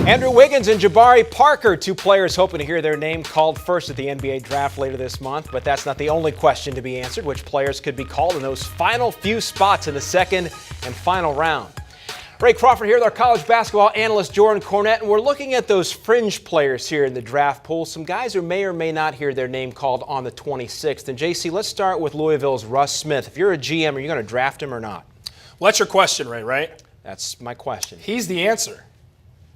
Andrew Wiggins and Jabari Parker, two players hoping to hear their name called first at the NBA draft later this month. But that's not the only question to be answered. Which players could be called in those final few spots in the second and final round? Ray Crawford here with our college basketball analyst Jordan Cornette, and we're looking at those fringe players here in the draft pool, some guys who may or may not hear their name called on the 26th. And JC, let's start with Louisville's Russ Smith. If you're a GM, are you going to draft him or not? Well, that's your question, Ray, right? That's my question. He's the answer.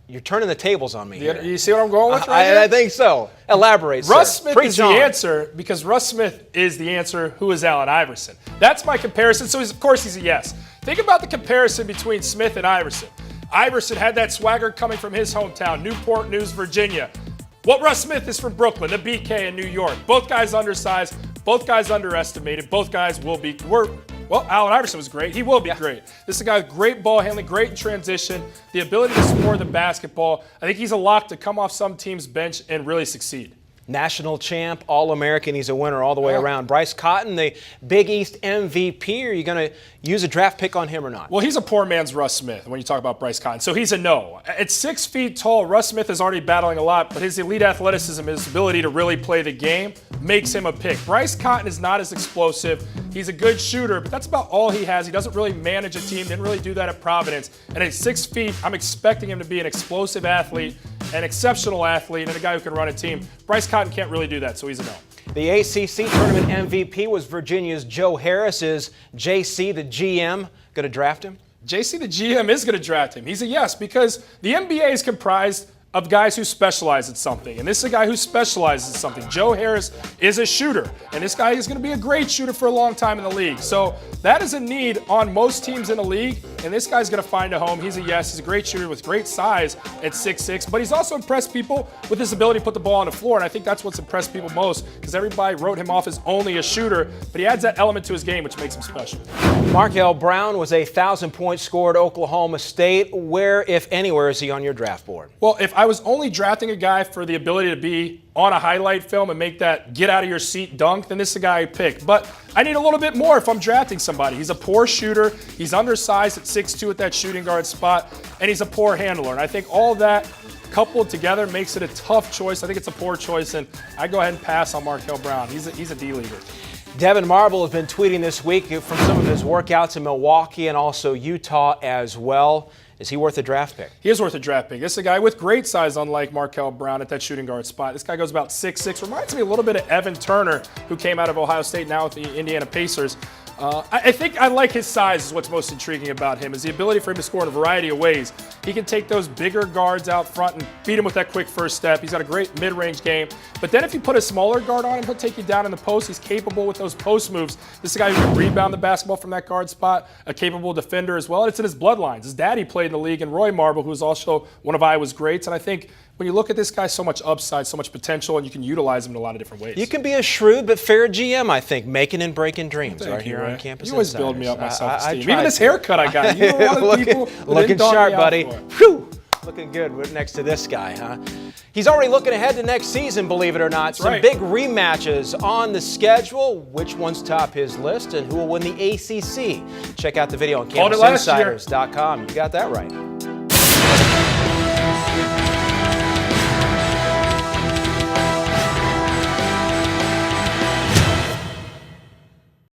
You're turning the tables on me here. You see what I'm going with right here? I think so. Elaborate, Russ sir. Smith is the answer because Russ Smith is the answer. Who is Allen Iverson? That's my comparison. So, of course, he's a yes. Think about the comparison between Smith and Iverson. Iverson had that swagger coming from his hometown, Newport News, Virginia. What Russ Smith is from Brooklyn, the BK in New York. Both guys undersized, both guys underestimated, both guys well, Allen Iverson was great. He will be great. This is a guy with great ball handling, great in transition, the ability to score the basketball. I think he's a lock to come off some team's bench and really succeed. National champ, All-American. He's a winner all the way around. Bryce Cotton, the Big East MVP. Are you going to use a draft pick on him or not? Well, he's a poor man's Russ Smith when you talk about Bryce Cotton. So he's a no. At 6 feet tall, Russ Smith is already battling a lot, but his elite athleticism, his ability to really play the game, makes him a pick. Bryce Cotton is not as explosive. He's a good shooter, but that's about all he has. He doesn't really manage a team, didn't really do that at Providence. And at 6 feet, I'm expecting him to be an explosive athlete, an exceptional athlete, and a guy who can run a team. Bryce Cotton can't really do that, so he's a no. The ACC tournament MVP was Virginia's Joe Harris. Is JC, the GM, going to draft him? JC, the GM, is going to draft him. He's a yes because the NBA is comprised of guys who specialize in something. And this is a guy who specializes in something. Joe Harris is a shooter, and this guy is going to be a great shooter for a long time in the league. So that is a need on most teams in the league, and this guy's going to find a home. He's a yes. He's a great shooter with great size at 6'6", but he's also impressed people with his ability to put the ball on the floor, and I think that's what's impressed people most because everybody wrote him off as only a shooter, but he adds that element to his game, which makes him special. Markelle Brown was a 1,000-point scorer at Oklahoma State. Where, if anywhere, is he on your draft board? Well, if I was only drafting a guy for the ability to be on a highlight film and make that get-out-of-your-seat dunk, then this is the guy I pick. But I need a little bit more if I'm drafting somebody. He's a poor shooter. He's undersized at 6'2" at that shooting guard spot, and he's a poor handler. And I think all that coupled together makes it a tough choice. I think it's a poor choice, and I go ahead and pass on Markelle Brown. He's a D-leaguer. Devin Marble has been tweeting this week from some of his workouts in Milwaukee and also Utah as well. Is he worth a draft pick? He is worth a draft pick. This is a guy with great size, unlike Markelle Brown at that shooting guard spot. This guy goes about 6'6". Reminds me a little bit of Evan Turner, who came out of Ohio State now with the Indiana Pacers. I think I like his size is what's most intriguing about him, is the ability for him to score in a variety of ways. He can take those bigger guards out front and beat him with that quick first step. He's got a great mid-range game. But then if you put a smaller guard on him, he'll take you down in the post. He's capable with those post moves. This is a guy who can rebound the basketball from that guard spot, a capable defender as well. And it's in his bloodlines. His daddy played in the league, and Roy Marble, who is also one of Iowa's greats. And I think when you look at this guy, so much upside, so much potential, and you can utilize him in a lot of different ways. You can be a shrewd but fair GM, I think, making and breaking dreams right here on Campus Insiders. You always build me up my self-esteem. Even this haircut I got. You were one of the people looking sharp, buddy. Whew. Looking good next to this guy, huh? He's already looking ahead to next season, believe it or not. Some big rematches on the schedule. Which ones top his list and who will win the ACC? Check out the video on CampusInsiders.com. You got that right.